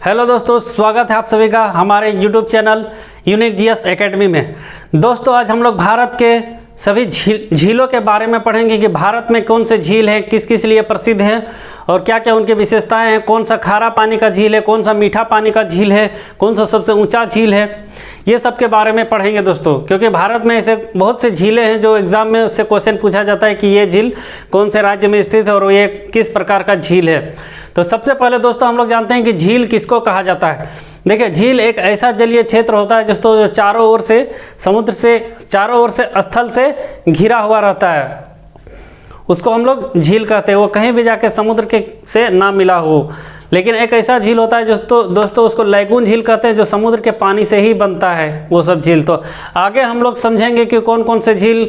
Hello दोस्तों, स्वागत है आप सभी का हमारे YouTube channel unique GS academy में। दोस्तों आज हम लोग भारत के सभी झीलों के बारे में पढ़ेंगे कि भारत में कौन से झील हैं, किस किस लिए प्रसिद्ध हैं और क्या क्या उनकी विशेषताएं हैं। कौन सा खारा पानी का झील है, कौन सा मीठा पानी का झील है, कौन सा सबसे ऊंचा झील है, ये सब के बारे में पढ़ेंगे दोस्तों। क्योंकि भारत में ऐसे बहुत से झीलें हैं जो एग्जाम में उससे क्वेश्चन पूछा जाता है कि ये झील कौन से राज्य में स्थित है और ये किस प्रकार का झील है। तो सबसे पहले दोस्तों हम लोग जानते हैं कि झील किसको कहा जाता है। देखिए, झील एक ऐसा जलीय क्षेत्र होता है दोस्तों जो चारों ओर से समुद्र से, चारों ओर से स्थल से घिरा हुआ रहता है, उसको हम लोग झील कहते हैं। वो कहीं भी जाके समुद्र के से ना मिला हो। लेकिन एक ऐसा झील होता है जो तो दोस्तों उसको लैगून झील कहते हैं, जो समुद्र के पानी से ही बनता है वो सब झील। तो आगे हम लोग समझेंगे कि कौन कौन से झील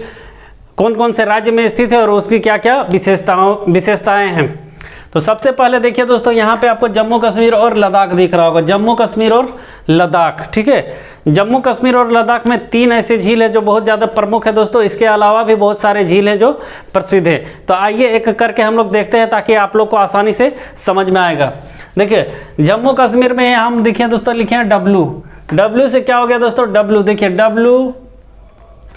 कौन कौन से राज्य में स्थित है और उसकी क्या क्या विशेषताएं हैं। तो सबसे पहले देखिए दोस्तों, यहाँ पे आपको जम्मू कश्मीर और लद्दाख दिख रहा होगा। जम्मू कश्मीर और लद्दाख, ठीक है। जम्मू कश्मीर और लद्दाख में 3 ऐसे झील है जो बहुत ज़्यादा प्रमुख है दोस्तों। इसके अलावा भी बहुत सारे झील हैं जो प्रसिद्ध है। तो आइए एक करके हम लोग देखते हैं ताकि आप लोग को आसानी से समझ में आएगा। देखिए, जम्मू कश्मीर में हम देखिए दोस्तों लिखे हैं डब्ल्यू से क्या हो गया दोस्तों, डब्ल्यू। देखिए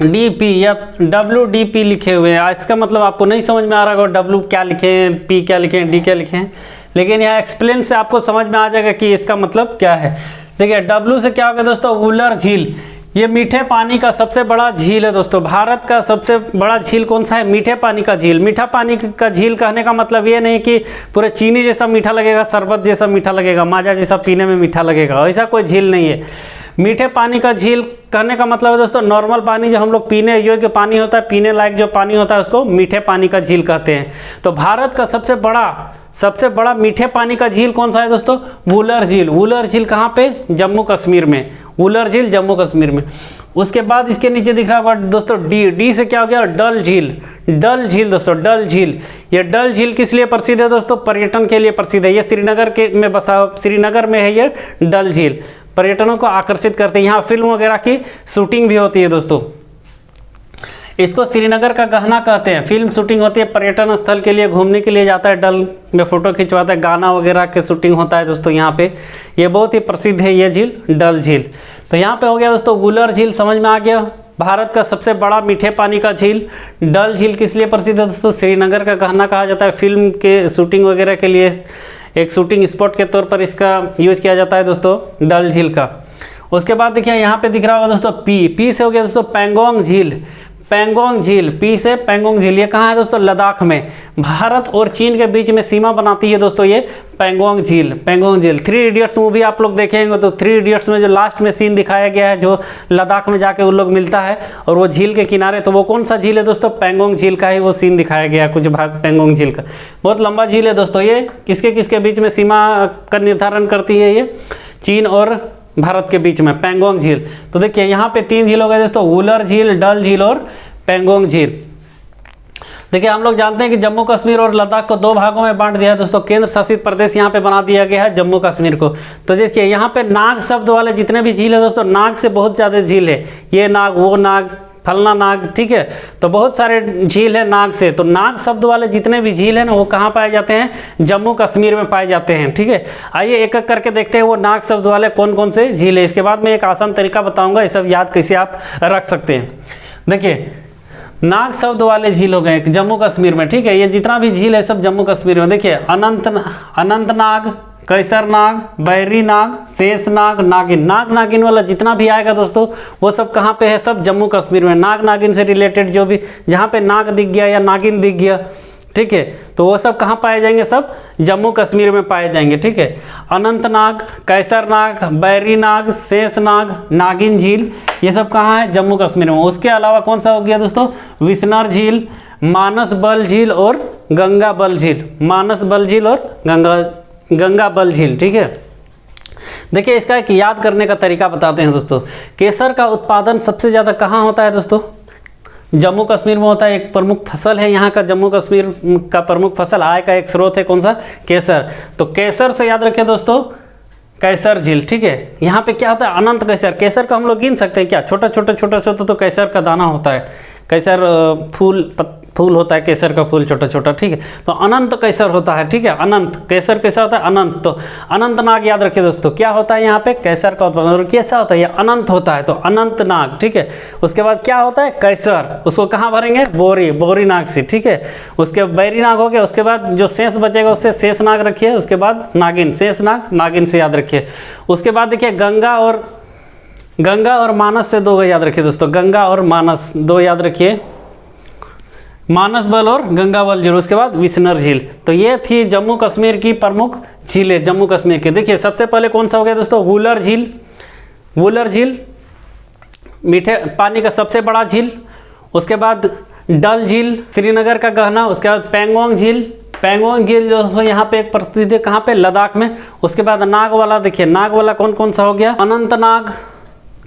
WDP या WDP लिखे हुए हैं। इसका मतलब आपको नहीं समझ में आ रहा होगा W क्या लिखे हैं, P क्या लिखे हैं, D क्या लिखे हैं, लेकिन यहाँ एक्सप्लेन से आपको समझ में आ जाएगा कि इसका मतलब क्या है। देखिए W से क्या हो गया दोस्तों, वुलर झील। ये मीठे पानी का सबसे बड़ा झील है दोस्तों। भारत का सबसे बड़ा झील कौन सा है, मीठे पानी का झील। मीठा पानी का झील कहने का मतलब ये नहीं कि पूरे चीनी जैसा मीठा लगेगा, शरबत जैसा मीठा लगेगा, माजा जैसा पीने में मीठा लगेगा, ऐसा कोई झील नहीं है। मीठे पानी का झील कहने का मतलब है दोस्तों नॉर्मल पानी जो हम लोग पीने योग्य पानी होता है, पीने लायक जो पानी होता है उसको मीठे पानी का झील कहते हैं। तो भारत का सबसे बड़ा मीठे पानी का झील कौन सा है दोस्तों, वुलर झील। वुलर झील कहाँ पे, जम्मू कश्मीर में। वुलर झील जम्मू कश्मीर में। उसके बाद इसके नीचे दिख रहा होगा दोस्तों डी से क्या हो गया, डल झील। डल झील दोस्तों, डल झील। ये डल झील किस लिए प्रसिद्ध है दोस्तों, पर्यटन के लिए प्रसिद्ध है। ये श्रीनगर में है ये डल झील। पर्यटनों को आकर्षित करते हैं। यहाँ फिल्म वगैरह की शूटिंग भी होती है दोस्तों। इसको श्रीनगर का गहना कहते हैं। फिल्म शूटिंग होती है, पर्यटन स्थल के लिए घूमने के लिए जाता है, डल में फोटो खिंचवाता है, गाना वगैरह के शूटिंग होता है दोस्तों यहाँ पे। ये बहुत ही प्रसिद्ध है ये झील, डल झील। तो यहाँ पे हो गया दोस्तों वुलर झील, समझ में आ गया। भारत का सबसे बड़ा मीठे पानी का झील डल झील किस लिए प्रसिद्ध है दोस्तों, श्रीनगर का गहना कहा जाता है। फिल्म के शूटिंग वगैरह के लिए एक शूटिंग स्पॉट के तौर पर इसका यूज किया जाता है दोस्तों, डल झील का। उसके बाद देखिए यहाँ पे दिख रहा होगा दोस्तों पी से हो गया दोस्तों पैंगोंग झील। पैंगोंग झील, पी से पैंगोंग झील। ये कहाँ है दोस्तों, लद्दाख में। भारत और चीन के बीच में सीमा बनाती है दोस्तों ये पैंगोंग झील। पैंगोंग झील 3 इडियट्स मूवी आप लोग देखेंगे तो 3 इडियट्स में जो लास्ट में सीन दिखाया गया है, जो लद्दाख में जाके उन लोग मिलता है और वो झील के किनारे, तो वो कौन सा झील है दोस्तों, पैंगोंग झील का ही वो सीन दिखाया गया है, कुछ भाग पैंगोंग झील का। बहुत लंबा झील है दोस्तों। ये किसके किसके बीच में सीमा का निर्धारण करती है, ये चीन और भारत के बीच में पैंगोंग झील। तो देखिए यहाँ पे 3 झील हो गए दोस्तों, वुलर झील, डल झील और पैंगोंग झील। देखिए हम लोग जानते हैं कि जम्मू कश्मीर और लद्दाख को 2 भागों में बांट दिया है दोस्तों। केंद्र शासित प्रदेश यहाँ पे बना दिया गया है जम्मू कश्मीर को। तो देखिए यहाँ पे नाग शब्द वाले जितने भी झील है दोस्तों, नाग से बहुत ज़्यादा झील है। ये नाग, वो नाग, फलना नाग, ठीक है। तो बहुत सारे झील है नाग से। तो नाग शब्द वाले जितने भी झील हैं ना वो कहाँ पाए जाते हैं, जम्मू कश्मीर में पाए जाते हैं, ठीक है। आइए एक एक करके देखते हैं वो नाग शब्द वाले कौन कौन से झील है। इसके बाद मैं एक आसान तरीका बताऊंगा, ये सब याद कैसे आप रख सकते हैं। देखिए नाग शब्द वाले झील हो गए जम्मू कश्मीर में, ठीक है। ये जितना भी झील है सब जम्मू कश्मीर में। देखिए अनंतनाग, कैसरनाग, बैरी नाग, शेषनाग, नागिन। नाग नागिन वाला जितना भी आएगा दोस्तों वो सब कहाँ पे है, सब जम्मू कश्मीर में। नाग नागिन से रिलेटेड जो भी जहाँ पे नाग दिख गया या नागिन दिख गया, ठीक है, तो वो सब कहाँ पाए जाएंगे, सब जम्मू कश्मीर में पाए जाएंगे, ठीक है। अनंतनाग, कैसरनाग, बैरीनाग, शेषनाग, नागिन झील, ये सब कहाँ है, जम्मू कश्मीर में। उसके अलावा कौन सा हो गया दोस्तों, विस्नर झील, मानस बल झील और गंगा बल झील। मानस बल झील और गंगा बल झील, ठीक है। देखिए इसका एक याद करने का तरीका बताते हैं दोस्तों। केसर का उत्पादन सबसे ज़्यादा कहाँ होता है दोस्तों, जम्मू कश्मीर में होता है। एक प्रमुख फसल है यहाँ का, जम्मू कश्मीर का प्रमुख फसल, आय का एक स्रोत है कौन सा, केसर। तो केसर से याद रखें दोस्तों कैसर झील, ठीक है। यहाँ पे क्या होता है, अनंत कैसर। केसर को हम लोग गिन सकते हैं क्या, छोटा छोटा तो कैसर का दाना होता है। कैसर फूल फूल होता है केसर का फूल छोटा छोटा, ठीक है। तो अनंत केसर होता है, ठीक है। अनंत केसर कैसा होता है? अनंत। तो अनंत नाग याद रखिए दोस्तों, क्या होता है यहाँ पे? केसर का उत्पादन। और कैसा होता है? ये अनंत होता है, तो अनंत नाग, ठीक है। उसके बाद क्या होता है? केसर। उसको कहाँ भरेंगे? बोरी, बोरी नाग से, ठीक है। उसके बैरी नाग हो गया। उसके बाद जो शेष बचेगा उससे शेष नाग रखिए। उसके बाद नागिन, शेष नाग, नागिन से याद रखिए। उसके बाद देखिए गंगा और मानस से 2 याद रखिए दोस्तों, गंगा और मानस 2 याद रखिए, मानस बल और गंगा बल जरूर। उसके बाद विसनर झील। तो ये थी जम्मू कश्मीर की प्रमुख झीलें जम्मू कश्मीर की। देखिए सबसे पहले कौन सा हो गया दोस्तों? वुलर झील। वुलर झील मीठे पानी का सबसे बड़ा झील। उसके बाद डल झील, श्रीनगर का गहना। उसके बाद पैंगोंग झील। पैंगोंग झील जो है यहाँ पे एक प्रसिद्ध है, कहाँ पे? लद्दाख में। उसके बाद नाग वाला, देखिए नाग वाला कौन कौन सा हो गया? अनंत नाग,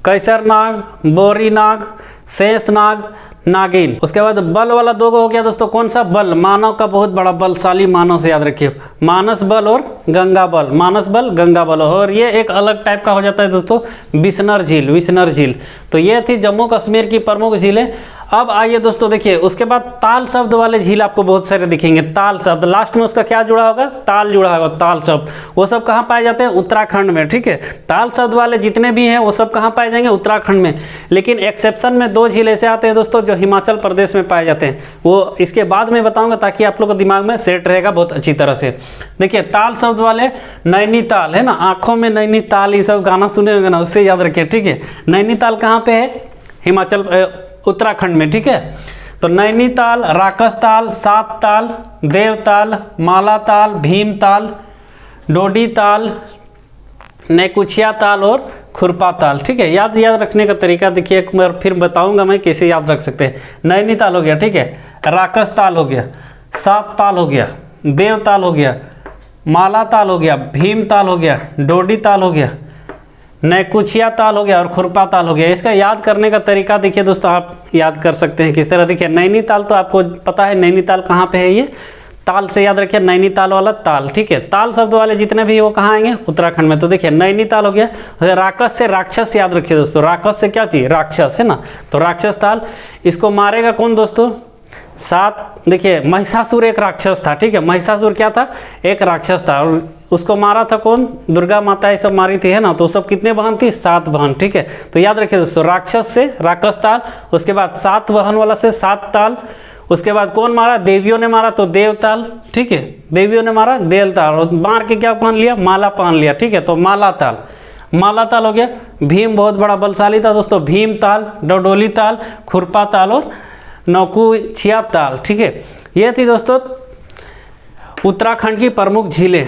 कैसर नाग, बोरी नाग, शेष नाग, नागिन। उसके बाद बल वाला 2 हो गया दोस्तों, कौन सा? बल, मानव का बहुत बड़ा बलशाली मानव से याद रखिए, मानस बल और गंगा बल, मानस बल गंगा बल। और ये एक अलग टाइप का हो जाता है दोस्तों, विसनर झील, विसनर झील। तो ये थी जम्मू कश्मीर की प्रमुख झीलें। अब आइए दोस्तों देखिए, उसके बाद ताल शब्द वाले झील आपको बहुत सारे दिखेंगे। ताल शब्द लास्ट में उसका क्या जुड़ा होगा? ताल जुड़ा होगा, ताल शब्द। वो सब कहाँ पाए जाते हैं? उत्तराखंड में, ठीक है। ताल शब्द वाले जितने भी हैं वो सब कहाँ पाए जाएंगे? उत्तराखंड में। लेकिन एक्सेप्शन में 2 झील ऐसे आते हैं दोस्तों जो हिमाचल प्रदेश में पाए जाते हैं, वो इसके बाद में बताऊंगा ताकि आप लोग को दिमाग में सेट रहेगा बहुत अच्छी तरह से। देखिए ताल शब्द वाले नैनीताल है ना, आंखों में नैनीताल, ये सब गाना सुने होंगे ना, उससे याद रखिए, ठीक है। नैनीताल कहाँ पे है? हिमाचल, उत्तराखंड में, ठीक है। तो नैनीताल, राकसताल, सातताल, देवताल, मालाताल, भीमताल, डोडीताल, नैकुचिया ताल और खुरपा ताल, ठीक है। याद रखने का तरीका देखिए, एक बार फिर बताऊंगा मैं कैसे याद रख सकते हैं। नैनीताल हो गया, ठीक है। राकसताल हो गया, सातताल हो गया, देवताल हो गया, मालाताल हो गया, भीमताल हो गया, डोडीताल हो गया, नैकुचिया ताल हो गया और खुरपा ताल हो गया। इसका याद करने का तरीका देखिए दोस्तों, आप याद कर सकते हैं किस तरह। देखिए नैनीताल तो आपको पता है, नैनीताल कहाँ पे है? ये ताल से याद रखिए, नैनीताल वाला ताल, ठीक है। ताल शब्द वाले जितने भी वो कहाँ आएंगे? उत्तराखंड में। तो देखिए नैनीताल हो गया। राक्षस से राक्षस याद रखिए दोस्तों, राक्षस से क्या चीज़? राक्षस है ना, तो राक्षस ताल। इसको मारेगा कौन दोस्तों? 7। देखिए महिषासुर एक राक्षस था, ठीक है। महिषासुर क्या था? एक राक्षस था, और उसको मारा था कौन? दुर्गा माता ये सब मारी थी, है ना। तो सब कितने बहन थी? 7 बहन, ठीक है। तो याद रखिए दोस्तों, राक्षस से राक्षस ताल, उसके बाद 7 बहन वाला से 7 ताल। उसके बाद कौन मारा? देवियों ने मारा, तो देवताल, ठीक है। देवियों ने मारा, देवताल, और मार के क्या पहन लिया? माला पहन लिया, ठीक है। तो मालाताल, मालाताल हो गया। भीम बहुत बड़ा बलशाली था दोस्तों, भीमताल, डोडोली ताल, खुरपा ताल और नौकुचिया ताल, ठीक है। ये थी दोस्तों उत्तराखंड की प्रमुख झीलें।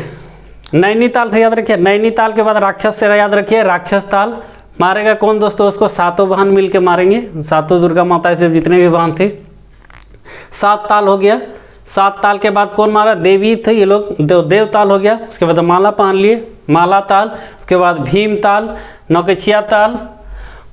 नैनीताल से याद रखिए, नैनीताल के बाद राक्षस से याद रखिए, राक्षस ताल। मारेगा कौन दोस्तों? उसको 7 बहन मिल के मारेंगे, 7 दुर्गा माता से जितने भी बहन थे। 7 ताल हो गया। 7 ताल के बाद कौन मारा? देवी थे ये लोग, देवताल हो गया। उसके बाद माला पहन लिए, माला ताल। उसके बाद भीम ताल, नौकुचिया ताल,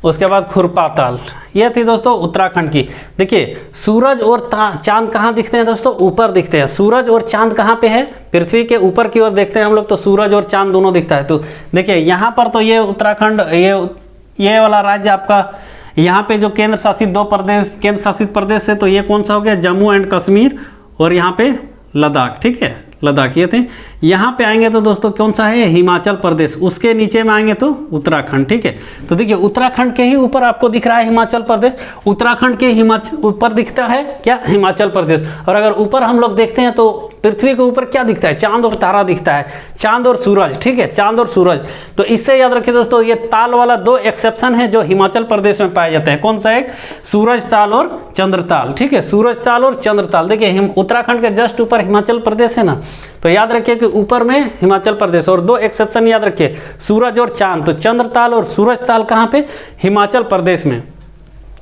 उसके बाद खुरपा ताल। ये थी दोस्तों उत्तराखंड की। देखिए सूरज और चांद कहाँ दिखते हैं दोस्तों? ऊपर दिखते हैं। सूरज और चांद कहाँ पे है? पृथ्वी के ऊपर की ओर देखते हैं हम लोग, तो सूरज और चांद दोनों दिखता है। तो देखिए यहाँ पर तो ये उत्तराखंड, ये वाला राज्य आपका, यहाँ पे जो केंद्र शासित 2 प्रदेश, केंद्र शासित प्रदेश है, तो ये कौन सा हो गया? जम्मू एंड कश्मीर, और यहाँ पे लद्दाख, ठीक है। लद्दाख ये थे। यहाँ पे आएंगे तो दोस्तों कौन सा है? हिमाचल प्रदेश। उसके नीचे में आएंगे तो उत्तराखंड, ठीक है। तो देखिए उत्तराखंड के ही ऊपर आपको दिख रहा है हिमाचल प्रदेश, उत्तराखंड के ऊपर दिखता है क्या? हिमाचल प्रदेश। और अगर ऊपर हम लोग देखते हैं तो पृथ्वी के ऊपर क्या दिखता है? चांद और तारा दिखता है, चांद और सूरज, ठीक है, चांद और सूरज। तो इससे याद रखिए दोस्तों, ये ताल वाला 2 एक्सेप्शन है जो हिमाचल प्रदेश में पाए जाते हैं। कौन सा? एक सूरज ताल और चंद्र ताल, ठीक है। सूरज ताल और चंद्र ताल। देखिए उत्तराखंड के जस्ट ऊपर हिमाचल प्रदेश है ना, तो याद रखिए कि ऊपर में हिमाचल प्रदेश, और 2 एक्सेप्शन याद रखिए, सूरज और चांद। तो चंद्र ताल और सूरज ताल कहाँ पे? हिमाचल प्रदेश में।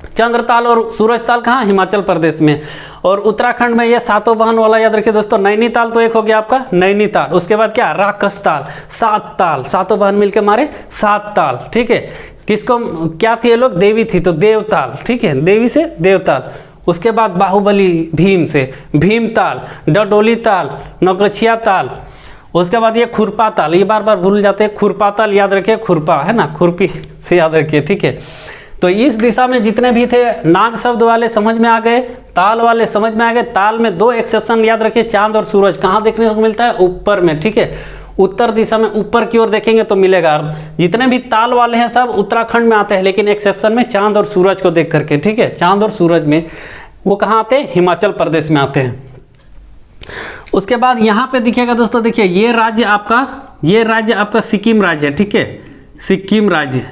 चंद्र ताल और सूरज ताल कहाँ? हिमाचल प्रदेश में। और उत्तराखंड में ये 7 बहन वाला याद रखिए दोस्तों। नैनीताल तो एक हो गया आपका, नैनीताल। उसके बाद क्या? राकसताल, 7 ताल, 7 बहन मिलकर मारे 7 ताल, ठीक है। किसको क्या थी? ये लोग देवी थी, तो देवताल, ठीक है, देवी से देवताल। उसके बाद बाहुबली भीम से भीमताल, डडोली ताल, नौकुचिया ताल। उसके बाद ये खुरपा ताल, ये बार बार भूल जाते हैं, खुरपा ताल याद रखिए, खुरपा है ना, खुरपी से याद रखिए, ठीक है। तो इस दिशा में जितने भी थे नाग शब्द वाले समझ में आ गए, ताल वाले समझ में आ गए। ताल में 2 एक्सेप्शन याद रखिए, चांद और सूरज। कहाँ देखने को मिलता है? ऊपर में, ठीक है, उत्तर दिशा में ऊपर की ओर देखेंगे तो मिलेगा। जितने भी ताल वाले हैं सब उत्तराखंड में आते हैं, लेकिन एक्सेप्शन में चांद और सूरज को देख करके, ठीक है, चांद और सूरज में वो कहाँ आते हैं? हिमाचल प्रदेश में आते हैं। उसके बाद यहाँ पे दिखेगा दोस्तों, देखिए ये राज्य आपका सिक्किम राज्य है, ठीक है, सिक्किम राज्य।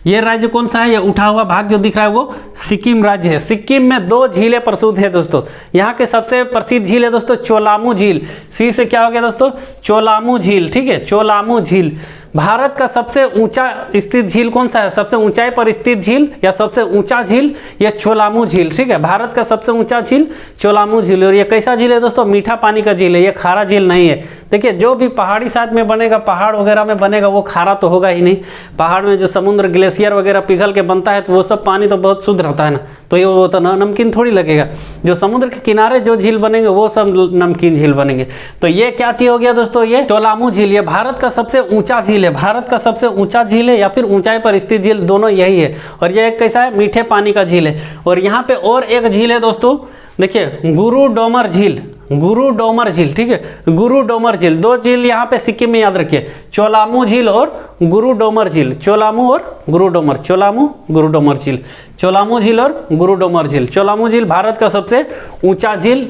ये राज्य कौन सा है? ये उठा हुआ भाग जो दिख रहा है वो सिक्किम राज्य है। सिक्किम में 2 झीलें प्रसिद्ध है दोस्तों। यहाँ के सबसे प्रसिद्ध झील है दोस्तों चोलामू झील। सी से क्या हो गया दोस्तों? चोलामू झील, ठीक है, चोलामू झील। भारत का सबसे ऊंचा स्थित झील कौन सा है? सबसे ऊंचाई पर स्थित झील या सबसे ऊंचा झील? यह चोलामू झील, ठीक है, भारत का सबसे ऊंचा झील चोलामू झील। और ये कैसा झील है दोस्तों? मीठा पानी का झील है, ये खारा झील नहीं है। देखिए जो भी पहाड़ी साइड में बनेगा, पहाड़ वगैरह में बनेगा, वो खारा तो होगा ही नहीं। पहाड़ में जो समुद्र ग्लेशियर वगैरह पिघल के बनता है तो वो सब पानी तो बहुत शुद्ध रहता है ना, तो ये वो तो नमकीन थोड़ी लगेगा। जो समुद्र के किनारे जो झील बनेंगे वो सब नमकीन झील बनेंगे। तो ये क्या चीज हो गया दोस्तों? ये चोलामू झील, ये भारत का सबसे ऊंचा झील है। भारत का सबसे ऊंचा झील है या फिर ऊंचाई पर स्थित झील, दोनों यही है। और ये एक कैसा है? मीठे पानी का झील है। और यहाँ पे और एक झील है दोस्तों, देखिए गुरु डोमर झील, गुरु डोमर झील, ठीक है, गुरु डोमर झील। 2 झील यहाँ पे सिक्किम में याद रखिए, चोलामू झील और गुरु डोमर झील। चोलामू और गुरु डोमर, चोलामू गुरु डोमर झील, चोलामू झील और गुरु डोमर झील। चोलामू झील भारत का सबसे ऊंचा झील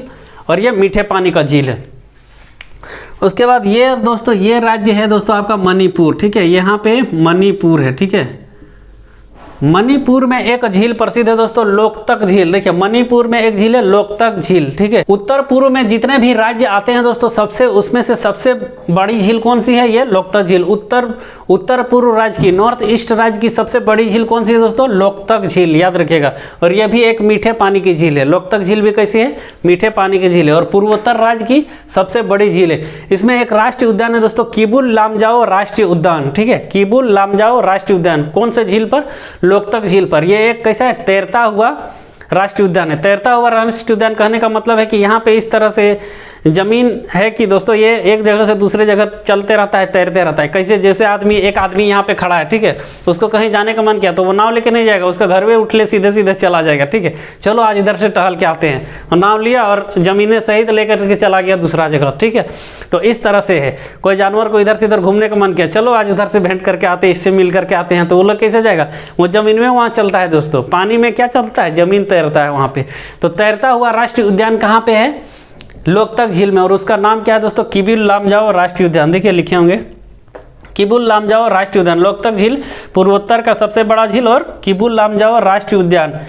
और ये मीठे पानी का झील है। उसके बाद ये दोस्तों, ये राज्य है दोस्तों आपका मणिपुर, ठीक है, यहाँ पे मणिपुर है, ठीक है। मणिपुर में एक झील प्रसिद्ध है दोस्तों, लोकतक झील। देखिए मणिपुर में एक झील है लोकतक झील, ठीक है। उत्तर पूर्व में जितने भी राज्य आते हैं दोस्तों, उसमें से सबसे बड़ी झील कौन सी है? ये लोकतक झील। उत्तर पूर्व राज्य की, नॉर्थ ईस्ट राज्य की सबसे बड़ी झील कौन सी है दोस्तों? लोकतक झील, याद रखिएगा। और यह भी एक मीठे पानी की झील है। लोकतक झील भी कैसी है? मीठे पानी की झील है और पूर्वोत्तर राज्य की सबसे बड़ी झील है। इसमें एक राष्ट्रीय उद्यान है दोस्तों, किबुल लामजाओ राष्ट्रीय उद्यान, ठीक है, किबुल लामजाओ राष्ट्रीय उद्यान। कौन से झील पर? लोकतक झील पर। ये एक कैसा है? तैरता हुआ राष्ट्रीय उद्यान है। तैरता हुआ राष्ट्रीय उद्यान कहने का मतलब है कि यहाँ पे इस तरह से जमीन है कि दोस्तों ये एक जगह से दूसरे जगह चलते रहता है, तैरते रहता है। कैसे? जैसे एक आदमी यहाँ पे खड़ा है, ठीक है, उसको कहीं जाने का मन किया तो वो नाव लेके नहीं जाएगा, उसका घर में उठले सीधे सीधे चला जाएगा, ठीक है, चलो आज इधर से टहल के आते हैं, और नाव लिया और जमीनें सहित लेकर के चला गया दूसरा जगह, ठीक है। तो इस तरह से है। कोई जानवर को इधर से इधर घूमने का मन किया, चलो आज उधर से भेंट करके आते हैं, इससे मिल करके आते हैं, तो वो लोग कैसे जाएगा? वो जमीन में वहाँ चलता है दोस्तों। पानी में क्या चलता है? जमीन तैरता है वहाँ पे। तो तैरता हुआ राष्ट्रीय उद्यान कहाँ पे है? लोकतक झील में। और उसका नाम क्या है दोस्तों? किबुल लामजाओ राष्ट्रीय उद्यान। देखिए लिखे होंगे किबुल लामजाओ राष्ट्रीय उद्यान। लोकतक झील पूर्वोत्तर का सबसे बड़ा झील और किबुल लामजाओ राष्ट्रीय उद्यान।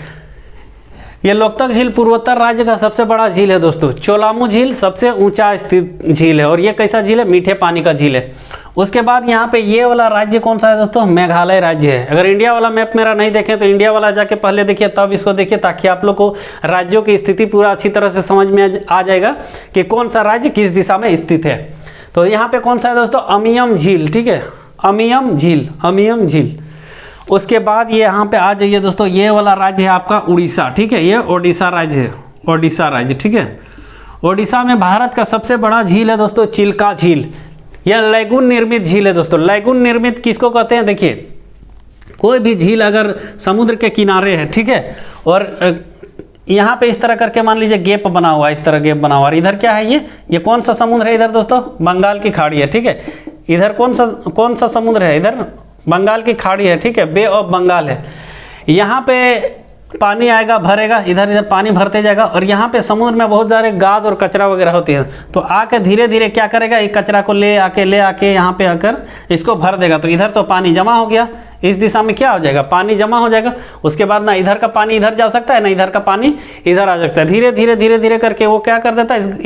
ये लोकतक झील पूर्वोत्तर राज्य का सबसे बड़ा झील है दोस्तों। चोलामू झील सबसे ऊंचा स्थित झील है और ये कैसा झील है? मीठे पानी का झील है। उसके बाद यहाँ पे ये वाला राज्य कौन सा है दोस्तों? मेघालय राज्य है। अगर इंडिया वाला मैप मेरा नहीं देखें तो इंडिया वाला जाके पहले देखिए तब इसको देखिए, ताकि आप लोग को राज्यों की स्थिति पूरा अच्छी तरह से समझ में आ जाएगा कि कौन सा राज्य किस दिशा में स्थित है। तो यहाँ पे कौन सा है दोस्तों? अमियम झील, ठीक है, अमियम झील, अमियम झील। उसके बाद ये यहाँ पे आ जाइए दोस्तों, ये वाला राज्य है आपका उड़ीसा, ठीक है, ये ओडिशा राज्य है, ओडिशा राज्य, ठीक है। ओडिशा में भारत का सबसे बड़ा झील है दोस्तों चिल्का झील। यह लैगून निर्मित झील है दोस्तों। लैगून निर्मित किसको कहते हैं? देखिए कोई भी झील अगर समुद्र के किनारे है, ठीक है, और यहाँ पे इस तरह करके मान लीजिए गेप बना हुआ है, इस तरह गेप बना हुआ है। इधर क्या है? ये कौन सा समुद्र है? इधर दोस्तों बंगाल की खाड़ी है, ठीक है। इधर कौन सा समुद्र है? इधर बंगाल की खाड़ी है, ठीक है, बे ऑफ बंगाल है। यहाँ पे पानी आएगा, भरेगा, इधर इधर पानी भरते जाएगा, और यहाँ पे समुद्र में बहुत सारे गाद और कचरा वगैरह होती है। तो आके धीरे धीरे क्या करेगा? एक कचरा को ले आके यहाँ पे आकर इसको भर देगा। तो इधर तो पानी जमा हो गया, इस दिशा में क्या हो जाएगा? पानी जमा हो जाएगा। उसके बाद ना इधर का पानी इधर जा सकता है, ना इधर का पानी इधर आ सकता है। धीरे धीरे करके वो क्या कर देता है?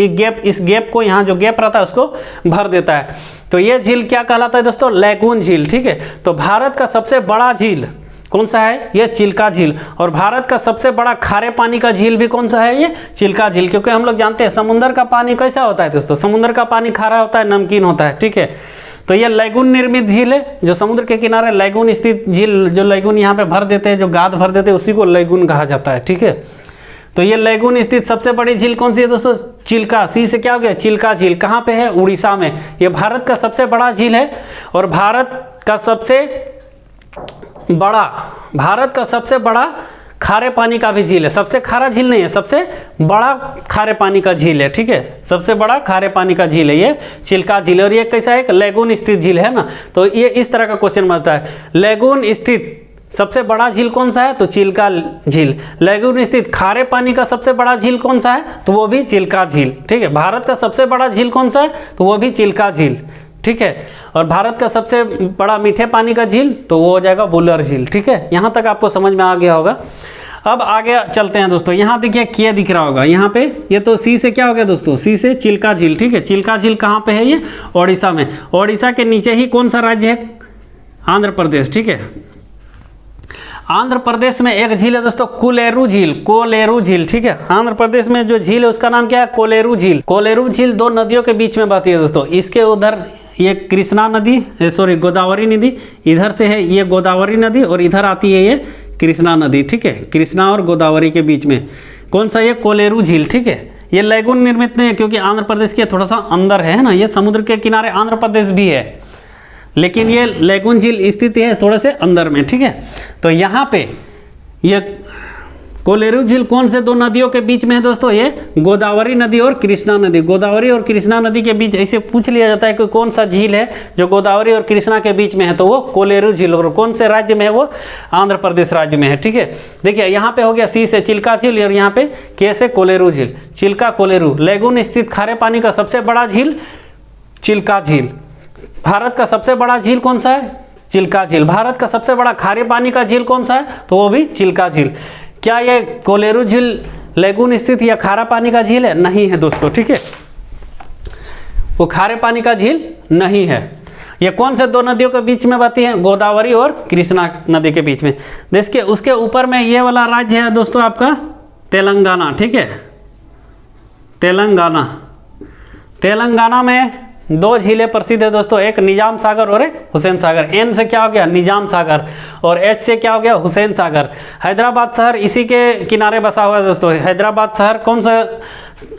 इस गैप को, यहाँ जो गैप रहता है उसको भर देता है। तो ये झील क्या कहलाता है दोस्तों? लैगून झील, ठीक है। तो भारत का सबसे बड़ा झील कौन सा है? ये चिल्का झील। और भारत का सबसे बड़ा खारे पानी का झील भी कौन सा है? ये चिल्का झील। क्योंकि हम लोग जानते हैं समुद्र का पानी कैसा होता है दोस्तों? समुद्र का पानी खारा होता है, नमकीन होता है, ठीक है। तो ये लैगून निर्मित झील है, जो समुद्र के किनारे लैगून स्थित झील, जो लैगून यहाँ पे भर देते हैं, जो गाद भर देते हैं, उसी को लैगून कहा जाता है, ठीक है। तो ये लैगून स्थित सबसे बड़ी झील कौन सी है दोस्तों? चिल्का। सी से क्या हो गया? चिल्का झील। कहाँ पे है? उड़ीसा में। ये भारत का सबसे बड़ा झील है और भारत का सबसे बड़ा, भारत का सबसे बड़ा खारे पानी का भी झील है। सबसे खारा झील नहीं है, सबसे बड़ा खारे पानी का झील है, ठीक है। सबसे बड़ा खारे पानी का झील है ये चिल्का झील। और ये कैसा है, एक लेगून स्थित झील है ना। तो ये इस तरह का क्वेश्चन बनता है, लेगून स्थित सबसे बड़ा झील कौन सा है, तो चिल्का झील। लेगून स्थित खारे पानी का सबसे बड़ा झील कौन सा है, तो वो भी चिल्का झील, ठीक है। भारत का सबसे बड़ा झील कौन सा है, तो वो भी चिल्का झील, ठीक है। और भारत का सबसे बड़ा मीठे पानी का झील, तो वो हो जाएगा वुलर झील, ठीक है। यहाँ तक आपको समझ में आ गया होगा। अब आगे चलते हैं दोस्तों। यहाँ देखिए क्या दिख रहा होगा, यहाँ पे ये तो सी से क्या हो गया दोस्तों, सी से चिल्का झील, ठीक है। चिल्का झील कहाँ पे है, ये ओडिशा में। ओडिशा के नीचे ही कौन सा राज्य है, आंध्र प्रदेश, ठीक है। आंध्र प्रदेश में एक झील है दोस्तों, कोलेरू झील, कोलेरू झील, ठीक है। आंध्र प्रदेश में जो झील है उसका नाम क्या है, कोलेरू झील। कोलेरू झील दो नदियों के बीच में बहती है दोस्तों। इसके उधर ये कृष्णा नदी, सॉरी गोदावरी नदी, इधर से है ये गोदावरी नदी और इधर आती है ये कृष्णा नदी, ठीक है। कृष्णा और गोदावरी के बीच में कौन सा, ये कोलेरू झील, ठीक है। ये लेगून निर्मित नहीं है क्योंकि आंध्र प्रदेश के थोड़ा सा अंदर है ना, ये समुद्र के किनारे आंध्र प्रदेश भी है, लेकिन ये लेगून झील स्थित है थोड़े से अंदर में, ठीक है। तो यहाँ पे ये कोलेरू झील कौन से दो नदियों के बीच में है दोस्तों, ये गोदावरी नदी और कृष्णा नदी। गोदावरी और कृष्णा नदी के बीच ऐसे पूछ लिया जाता है कि कौन सा झील है जो गोदावरी और कृष्णा के बीच में है, तो वो कोलेरू झील। और कौन से राज्य में है, वो आंध्र प्रदेश राज्य में है, ठीक है। देखिए यहाँ पे हो गया सी से चिल्का झील और यहाँ पे के से कोलेरू झील। चिल्का कोलेरू, लेगून स्थित खारे पानी का सबसे बड़ा झील चिल्का झील। भारत का सबसे बड़ा झील कौन सा है, चिल्का झील। भारत का सबसे बड़ा खारे पानी का झील कौन सा है, तो वो भी चिल्का झील। क्या ये कोलेरू झील लेगून स्थित या खारा पानी का झील है, नहीं है दोस्तों, ठीक है। वो खारे पानी का झील नहीं है। ये कौन से दो नदियों के बीच में बहती है, गोदावरी और कृष्णा नदी के बीच में। देखिए उसके ऊपर में ये वाला राज्य है दोस्तों आपका तेलंगाना, ठीक है। तेलंगाना, तेलंगाना में दो झीलें प्रसिद्ध है दोस्तों, एक निजाम सागर और एक हुसैन सागर। एन से क्या हो गया, निजाम सागर, और एच से क्या हो गया, हुसैन सागर। हैदराबाद शहर इसी के किनारे बसा हुआ है दोस्तों। हैदराबाद शहर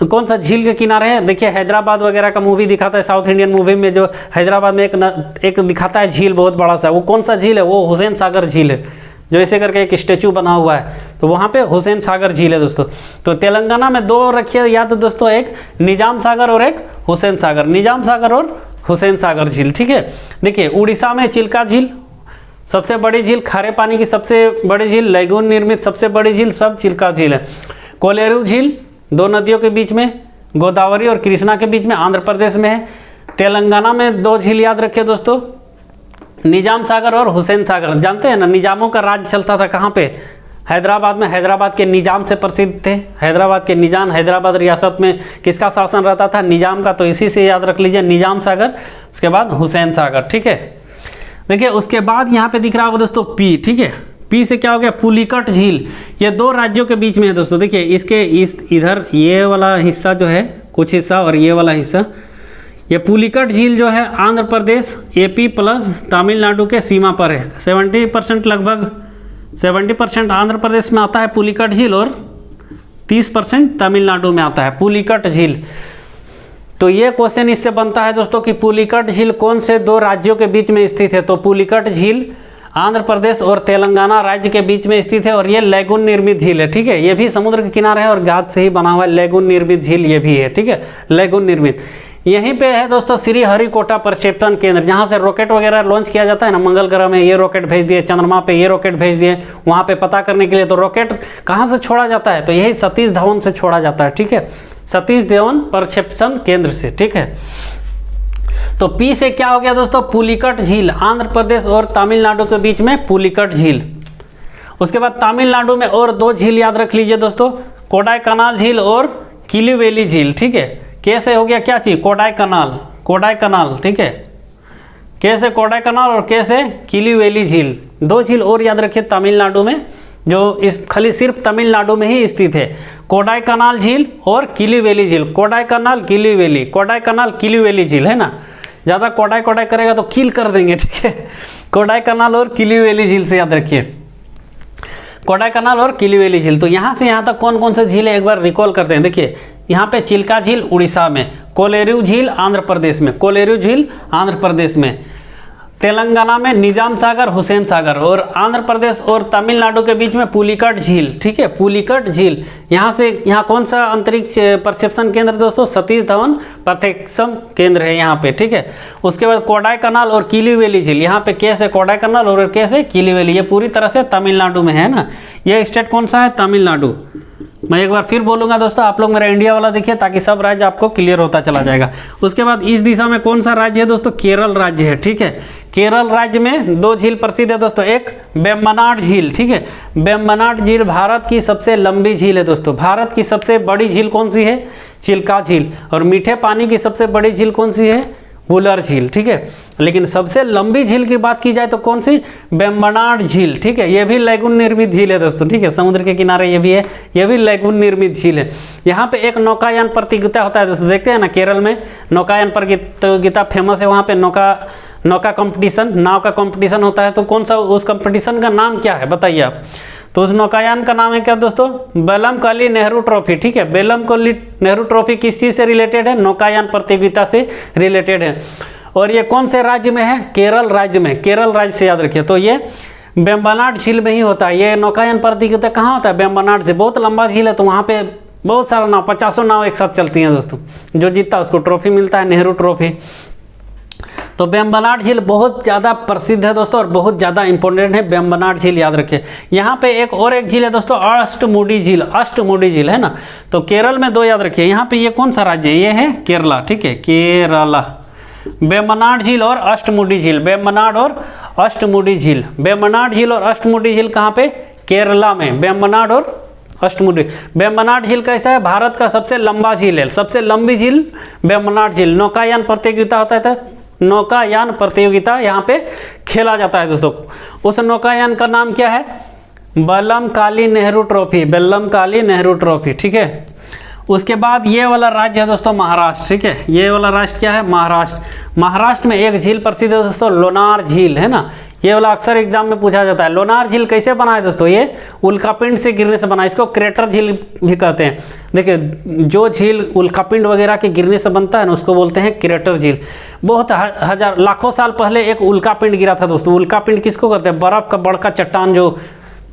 कौन सा झील के किनारे है, देखिए हैदराबाद वगैरह का मूवी दिखाता है, साउथ इंडियन मूवी में जो हैदराबाद में एक दिखाता है झील बहुत बड़ा सा, वो कौन सा झील है, वो हुसैन सागर झील है, जो ऐसे करके एक स्टेचू बना हुआ है, तो वहाँ पे हुसैन सागर झील है दोस्तों। तो तेलंगाना में दो रखिए याद दोस्तों, एक निजाम सागर और एक हुसैन सागर। निजाम सागर और हुसैन सागर झील, ठीक है। देखिए उड़ीसा में चिल्का झील सबसे बड़ी झील, खारे पानी की सबसे बड़ी झील, लेगून निर्मित सबसे बड़ी झील, सब चिल्का झील है। कोलेरू झील दो नदियों के बीच में, गोदावरी और कृष्णा के बीच में, आंध्र प्रदेश में है। तेलंगाना में दो झील याद रखिए दोस्तों, निजाम सागर और हुसैन सागर। जानते हैं ना, निजामों का राज चलता था कहाँ पे, हैदराबाद में। हैदराबाद के निजाम से प्रसिद्ध थे, हैदराबाद के निजाम। हैदराबाद रियासत में किसका शासन रहता था, निजाम का, तो इसी से याद रख लीजिए निजाम सागर, उसके बाद हुसैन सागर, ठीक है। देखिए उसके बाद यहाँ पे दिख रहा होगा दोस्तों पी, ठीक है। पी से क्या हो गया, पुलिकट झील। ये दो राज्यों के बीच में है दोस्तों। देखिए इसके इधर ये वाला हिस्सा जो है, कुछ हिस्सा, और ये वाला हिस्सा, ये पुलिकट झील जो है आंध्र प्रदेश, एपी प्लस तमिलनाडु के सीमा पर है। 70% लगभग 70% आंध्र प्रदेश में आता है पुलिकट झील, और 30% तमिलनाडु में आता है पुलिकट झील। तो ये क्वेश्चन इससे बनता है दोस्तों कि पुलिकट झील कौन से दो राज्यों के बीच में स्थित है, तो पुलिकट झील आंध्र प्रदेश और तेलंगाना राज्य के बीच में स्थित है, और ये लेगून निर्मित झील है, ठीक है। ये भी समुद्र के किनारे है और गाद से ही बना हुआ है, लेगून निर्मित झील ये भी है, ठीक है, लेगून निर्मित। यहीं पे है दोस्तों श्री हरिकोटा प्रक्षेपण केंद्र, जहाँ से रॉकेट वगैरह लॉन्च किया जाता है ना। मंगल ग्रह में ये रॉकेट भेज दिए, चंद्रमा पे ये रॉकेट भेज दिए, वहाँ पे पता करने के लिए। तो रॉकेट कहाँ से छोड़ा जाता है, तो यही सतीश धवन से छोड़ा जाता है, ठीक है, सतीश धवन प्रक्षेपण केंद्र से, ठीक है। तो पी से क्या हो गया दोस्तों, पुलिकट झील, आंध्र प्रदेश और तमिलनाडु के बीच में पुलिकट झील। उसके बाद तमिलनाडु में और दो झील याद रख लीजिए दोस्तों, कोडाईकनाल झील और किलीवेली झील, ठीक है। कैसे हो गया क्या चीज, कोडाईकनाल, कोडाईकनाल, ठीक है। कैसे कोडाईकनाल और कैसे किलीवेली झील, दो झील और याद रखिए तमिलनाडु में, जो इस खाली सिर्फ तमिलनाडु में ही स्थित है। कोडाईकनाल झील और किलीवेली झील, कोडाईकनाल किलीवेली, कोडाईकनाल किलीवेली झील है ना। ज़्यादा कोडाई करेगा तो किल कर देंगे, ठीक है। कोडाईकनाल और किलीवेली झील से याद रखिए, कोडाईकनाल और किलीवेली झील। तो यहाँ से यहाँ तक कौन कौन से झील है एक बार रिकॉल करते हैं। देखिए यहाँ पे चिल्का झील उड़ीसा में, कोलेरू झील आंध्र प्रदेश में, कोलेरू झील आंध्र प्रदेश में, तेलंगाना में निजाम सागर, हुसैन सागर, और आंध्र प्रदेश और तमिलनाडु के बीच में पुलिकट झील, ठीक है, पुलिकट झील। यहाँ कौन सा अंतरिक्ष प्रक्षेपण केंद्र दोस्तों? सतीश धवन प्रक्षेपण केंद्र है यहाँ पे, ठीक है। उसके बाद कोडाई कनाल और किलीवेली झील, यहाँ पे कैसे कोडाई कनाल और कैसे किलीवेली, ये पूरी तरह से तमिलनाडु में है ना। ये स्टेट कौन सा है? तमिलनाडु। मैं एक बार फिर बोलूँगा दोस्तों, आप लोग मेरा इंडिया वाला देखिए ताकि सब राज्य आपको क्लियर होता चला जाएगा। उसके बाद इस दिशा में कौन सा राज्य है दोस्तों? केरल राज्य है, ठीक है। केरल राज्य में 2 झील प्रसिद्ध है दोस्तों, एक वेम्बनाड झील, ठीक है। वेम्बनाड झील भारत की सबसे लंबी झील है दोस्तों। भारत की सबसे बड़ी झील कौन सी है? चिल्का झील। और मीठे पानी की सबसे बड़ी झील कौन सी है? वुलर झील, ठीक है। लेकिन सबसे लंबी झील की बात की जाए तो कौन सी? वेम्बनाड झील, ठीक है। ये भी लैगून निर्मित झील है दोस्तों, ठीक है। समुद्र के किनारे ये भी है, ये भी लैगून निर्मित झील है। यहाँ पे एक नौकायान प्रतियोगिता होता है दोस्तों, देखते हैं ना केरल में नौकायान प्रतियोगिता फेमस है। वहाँ पे नौका कंपटीशन, नाव का कंपटीशन होता है। तो कौन सा उस कंपटीशन का नाम क्या है बताइए आप? तो उस नौकायान का नाम है क्या दोस्तों? बेलमकली नेहरू ट्रॉफी, ठीक है। बेलमकली नेहरू ट्रॉफी किस चीज़ से रिलेटेड है? नौकायान प्रतियोगिता से रिलेटेड है। और ये कौन से राज्य में है? केरल राज्य में। केरल राज्य से याद रखिए। तो ये वेम्बनाड झील में ही होता है। ये नौकायान प्रतियोगिता कहाँ होता है? वेम्बनाड से। बहुत लंबा झील है, तो वहाँ पे बहुत सारा नाव, 50 नाव एक साथ चलती हैं दोस्तों। जो जीतता है उसको ट्रॉफी मिलता है, नेहरू ट्रॉफी। तो वेम्बनाड झील बहुत ज़्यादा प्रसिद्ध है दोस्तों और बहुत ज़्यादा इंपॉर्टेंट है। वेम्बनाड झील याद रखिए। यहाँ पे एक और एक झील है दोस्तों, अष्टमुडी झील। अष्टमुडी झील है ना। तो केरल में 2 याद रखिए। यहाँ पे ये कौन सा राज्य है? ये है केरला, ठीक है, केरला। वेम्बनाड झील और अष्टमुडी झील, वेम्बनाड और अष्टमुडी झील। वेम्बनाड झील और अष्टमुडी झील कहाँ पे? केरला में। वेम्बनाड और अष्टमुडी। वेम्बनाड झील कैसा है? भारत का सबसे लंबा झील है, सबसे लंबी झील वेम्बनाड झील। नौकायान प्रतियोगिता होता है, नौकायान प्रतियोगिता यहाँ पे खेला जाता है दोस्तों। उस नौकायान का नाम क्या है? बेलमकली नेहरू ट्रॉफी, बेलमकली नेहरू ट्रॉफी, ठीक है। उसके बाद ये वाला राज्य है दोस्तों महाराष्ट्र, ठीक है। ये वाला राष्ट्र क्या है? महाराष्ट्र। महाराष्ट्र में एक झील प्रसिद्ध है दोस्तों, लोनार झील, है ना। ये वाला अक्सर एग्जाम में पूछा जाता है। लोनार झील कैसे बना है दोस्तों? ये उल्कापिंड से गिरने से बना है। इसको क्रेटर झील भी कहते हैं। देखिए, जो झील उल्कापिंड वगैरह के गिरने से बनता है ना, उसको बोलते हैं क्रेटर झील। बहुत हजार लाखों साल पहले एक उल्कापिंड गिरा था दोस्तों। उल्कापिंड किसको कहते हैं? बर्फ का बड़का चट्टान जो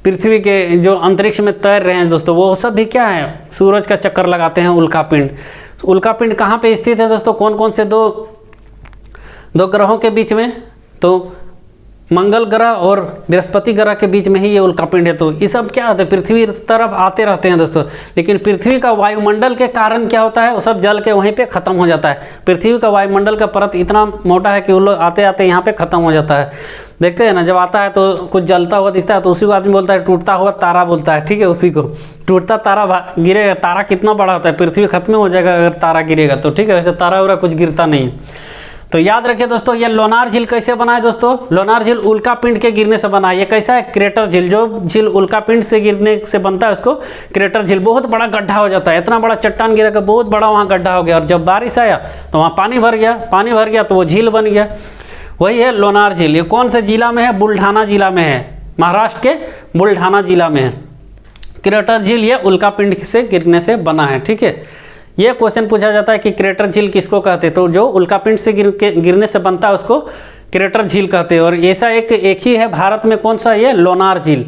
पृथ्वी के जो अंतरिक्ष में तैर रहे हैं दोस्तों, वो सब भी क्या है? सूरज का चक्कर लगाते हैं उल्कापिंड। उल्कापिंड कहाँ पे स्थित है दोस्तों? कौन कौन से दो ग्रहों के बीच में? तो मंगल ग्रह और बृहस्पति ग्रह के बीच में ही ये उल्कापिंड है। तो ये सब क्या होता है? पृथ्वी तरफ आते रहते हैं दोस्तों। लेकिन पृथ्वी का वायुमंडल के कारण क्या होता है? वो सब जल के वहीं पे ख़त्म हो जाता है। पृथ्वी का वायुमंडल का परत इतना मोटा है कि वो लोग आते आते यहाँ पे ख़त्म हो जाता है। देखते हैं ना, जब आता है तो कुछ जलता हुआ दिखता है, तो उसी को आदमी बोलता है टूटता हुआ तारा बोलता है, ठीक है। उसी को टूटता तारा गिरेगा। तारा कितना बड़ा होता है? पृथ्वी खत्म हो जाएगा अगर तारा गिरेगा तो, ठीक है। वैसे तारा उरा कुछ गिरता नहीं है। तो याद रखिए दोस्तों, ये लोनार झील कैसे बना है दोस्तों? लोनार झील उल्कापिंड के गिरने से बना है। ये कैसा है? क्रेटर झील। जो झील उल्कापिंड से गिरने से बनता है उसको क्रेटर झील। बहुत बड़ा गड्ढा हो जाता है। इतना बड़ा चट्टान गिरा कि बहुत बड़ा वहाँ गड्ढा हो गया, और जब बारिश आया तो वहाँ पानी भर गया। पानी भर गया तो वो झील बन गया। वही है लोनार झील। ये कौन से जिला में है? बुल्ढाना जिला में है। महाराष्ट्र के बुल्ढाना जिला में है। क्रेटर झील ये उल्कापिंड से गिरने से बना है, ठीक है। ये क्वेश्चन पूछा जाता है कि क्रेटर झील किसको कहते हैं? तो जो उल्कापिंड से गिरने से बनता है उसको क्रेटर झील कहते हैं। और ऐसा एक ही है भारत में। कौन सा? ये लोनार झील,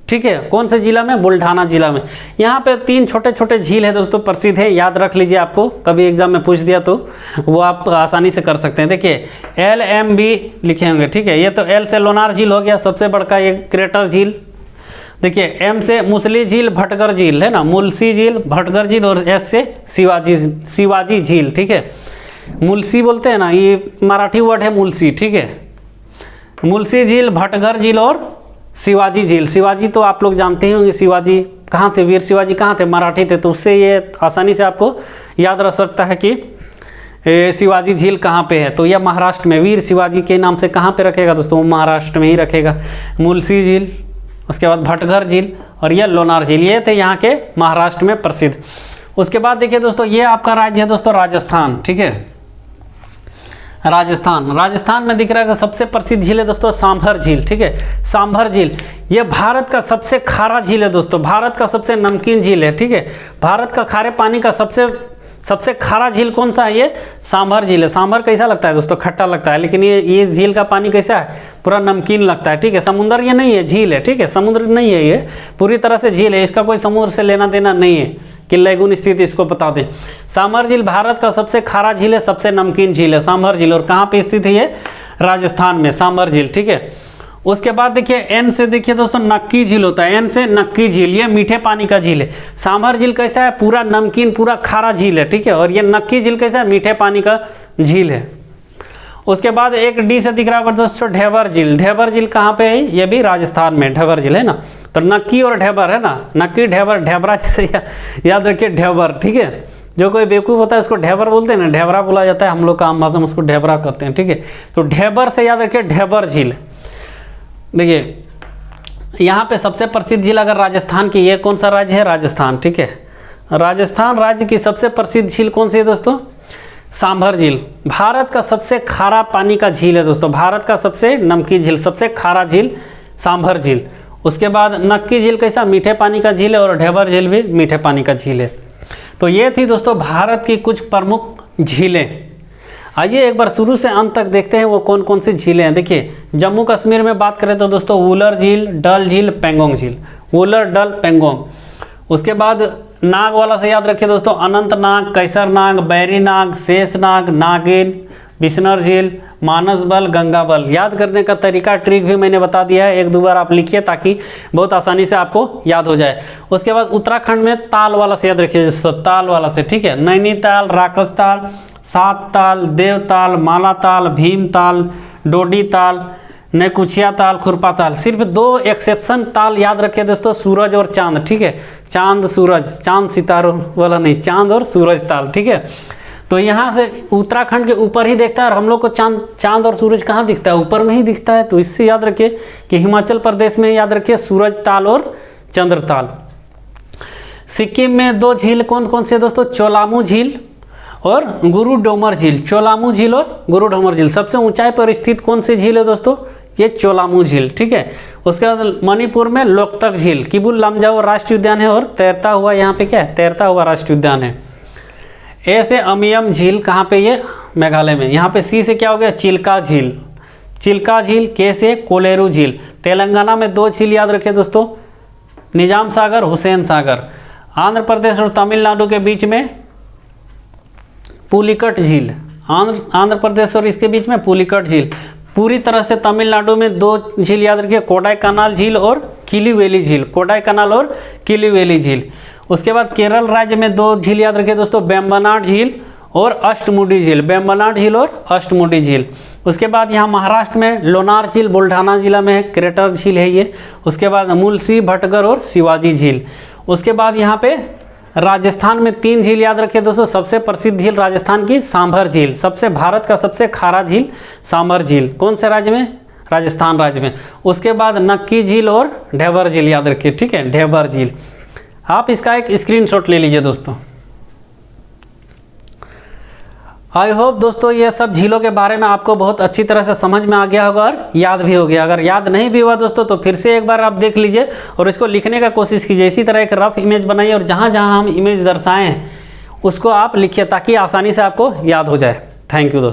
ठीक है। कौन से जिला में? बुल्ढाना जिला में। यहाँ पे 3 छोटे छोटे झील है दोस्तों, प्रसिद्ध है। याद रख लीजिए, आपको कभी एग्जाम में पूछ दिया तो वो आप आसानी से कर सकते हैं। देखिए LMB लिखे होंगे, ठीक है। ये तो L से लोनार झील हो गया, सबसे बड़का ये क्रेटर झील। देखिए M से मुसली झील, भटगर झील, है ना, मुलसी झील, भटगर झील। और S से शिवाजी झील, ठीक है। मुलसी बोलते हैं ना, ये मराठी वर्ड है मुलसी, ठीक है। मुलसी झील, भटगर झील और शिवाजी झील। शिवाजी तो आप लोग जानते ही होंगे, शिवाजी कहाँ थे? वीर शिवाजी कहाँ थे? मराठी थे। तो उससे ये आसानी से आपको याद रह सकता है कि शिवाजी झील कहाँ पे है। तो यह महाराष्ट्र में, वीर शिवाजी के नाम से कहाँ पे रखेगा दोस्तों? महाराष्ट्र में ही रखेगा। मुलसी झील, उसके बाद भटगर झील और यह लोनार झील, ये थे यहाँ के महाराष्ट्र में प्रसिद्ध। उसके बाद देखिए दोस्तों, ये आपका राज्य है दोस्तों राजस्थान, ठीक है। राजस्थान में दिख रहा है कि सबसे प्रसिद्ध झील है दोस्तों सांभर झील, ठीक है। सांभर झील ये भारत का सबसे खारा झील है दोस्तों। भारत का सबसे नमकीन झील है, ठीक है। भारत का खारे पानी का सबसे सबसे खारा झील कौन सा है? ये सांभर झील है। सांभर कैसा लगता है दोस्तों? खट्टा लगता है, लेकिन ये झील का पानी कैसा है? पूरा नमकीन लगता है। ठीक है, समुद्र ये नहीं है, झील है। ठीक है, समुद्र नहीं है, ये पूरी तरह से झील है, इसका कोई समुद्र से लेना देना नहीं है कि लैगून स्थिति इसको बता दें। सांभर झील भारत का सबसे खारा झील है, सबसे नमकीन झील है सांभर झील। और कहाँ पे स्थित है ये? राजस्थान में सांभर झील। ठीक है, उसके बाद देखिए एन से देखिए दोस्तों नक्की झील होता है। एन से नक्की झील, ये मीठे पानी का झील है। सांभर झील कैसा है? पूरा नमकीन, पूरा खारा झील है। ठीक है, और ये नक्की झील कैसा है? मीठे पानी का झील है। उसके बाद एक डी से दिख रहा होगा दोस्तों ढेबर झील। ढेबर झील कहाँ पे है? ये भी राजस्थान में ढेबर झील है ना। तो नक्की और ढेबर है ना, नक्की ढेबर, ढेबरा जैसे याद रखिए ढेबर। ठीक है, जो कोई बेवकूफ़ होता है उसको ढेबर बोलते हैं ना, ढेबरा बोला जाता है, हम लोग का आम भाषा में उसको ढेबरा कहते हैं। ठीक है, तो ढेबर से याद रखिए ढेबर झील। देखिए यहाँ पे सबसे प्रसिद्ध झील अगर राजस्थान की, ये कौन सा राज्य है? राजस्थान। ठीक है, राजस्थान राज्य की सबसे प्रसिद्ध झील कौन सी है दोस्तों? सांभर झील। भारत का सबसे खारा पानी का झील है दोस्तों, भारत का सबसे नमकीन झील, सबसे खारा झील सांभर झील। उसके बाद नक्की झील कैसा? मीठे पानी का झील है, और ढेबर झील भी मीठे पानी का झील है। तो ये थी दोस्तों भारत की कुछ प्रमुख झीलें। आइए एक बार शुरू से अंत तक देखते हैं वो कौन कौन सी झीलें हैं। देखिए जम्मू कश्मीर में बात करें तो दोस्तों वुलर झील, डल झील, पेंगोंग झील। वुलर, डल, पेंगोंग। उसके बाद नाग वाला से याद रखिए दोस्तों अनंतनाग, कैसरनाग, बैरीनाग, शेषनाग, नागिन, बिश्नर झील, मानसबल, गंगाबल। याद करने का तरीका, ट्रिक भी मैंने बता दिया है, एक दो बार आप लिखिए ताकि बहुत आसानी से आपको याद हो जाए। उसके बाद उत्तराखंड में ताल वाला से याद रखिए दोस्तों, ताल वाला से। ठीक है, नैनीताल, राकसताल, सात ताल, देवताल, मालाताल, भीमताल, डोडी ताल, नैकुचिया ताल, खुरपा ताल। सिर्फ दो एक्सेप्शन ताल याद रखिए दोस्तों, सूरज और चांद। ठीक है, चांद सूरज, चांद सितारों वाला नहीं, चांद और सूरज ताल। ठीक है, तो यहाँ से उत्तराखंड के ऊपर ही दिखता है, और हम लोग को चांद और सूरज कहाँ दिखता है? ऊपर में ही दिखता है। तो इससे याद रखिए कि हिमाचल प्रदेश में याद रखिए सूरज ताल और चंद्र ताल। सिक्किम में दो झील कौन कौन से दोस्तों? चोलामू झील और गुरु डोमर झील। चोलामू झील और गुरु डोमर झील। सबसे ऊंचाई पर स्थित कौन सी झील है दोस्तों? ये चोलामू झील। ठीक है, उसके बाद मणिपुर में लोकतक झील। किबुल लामजाओ राष्ट्रीय उद्यान है, और तैरता हुआ यहाँ पे क्या है? तैरता हुआ राष्ट्रीय उद्यान है। ए से अमियम झील, कहाँ पे? ये मेघालय में। यहाँ पे सी से क्या हो गया? चिल्का झील, चिल्का झील। के से कोलेरू झील। तेलंगाना में दो झील याद रखें दोस्तों, निजाम सागर, हुसैन सागर। आंध्र प्रदेश और तमिलनाडु के बीच में पुलिकट झील। आंध्र प्रदेश और इसके बीच में पुलिकट झील। पूरी तरह से तमिलनाडु में दो झील याद रखिए, कोडाईकनाल झील और किलीवेली झील। कोडाईकनाल और किलीवेली झील। उसके बाद केरल राज्य में दो झील याद रखिए दोस्तों, वेम्बनाड झील और अष्टमुडी झील। वेम्बनाड झील और अष्टमुडी झील। उसके बाद यहाँ महाराष्ट्र में लोनार झील, बुल्ढाना जिला में है, क्रेटर झील है ये। उसके बाद मुलसी, भटगर और शिवाजी झील। उसके बाद यहाँ पे राजस्थान में तीन झील याद रखिए दोस्तों। सबसे प्रसिद्ध झील राजस्थान की सांभर झील। सबसे भारत का सबसे खारा झील सांभर झील। कौन से राज्य में? राजस्थान राज्य में। उसके बाद नक्की झील और ढेबर झील याद रखिए। ठीक है, ढेबर झील। आप इसका एक स्क्रीनशॉट ले लीजिए दोस्तों। आई होप दोस्तों ये सब झीलों के बारे में आपको बहुत अच्छी तरह से समझ में आ गया होगा और याद भी हो गया। अगर याद नहीं भी हुआ दोस्तों तो फिर से एक बार आप देख लीजिए और इसको लिखने का कोशिश कीजिए। इसी तरह एक रफ इमेज बनाइए और जहाँ जहाँ हम इमेज दर्शाएं हैं उसको आप लिखिए ताकि आसानी से आपको याद हो जाए। थैंक यू दोस्तों।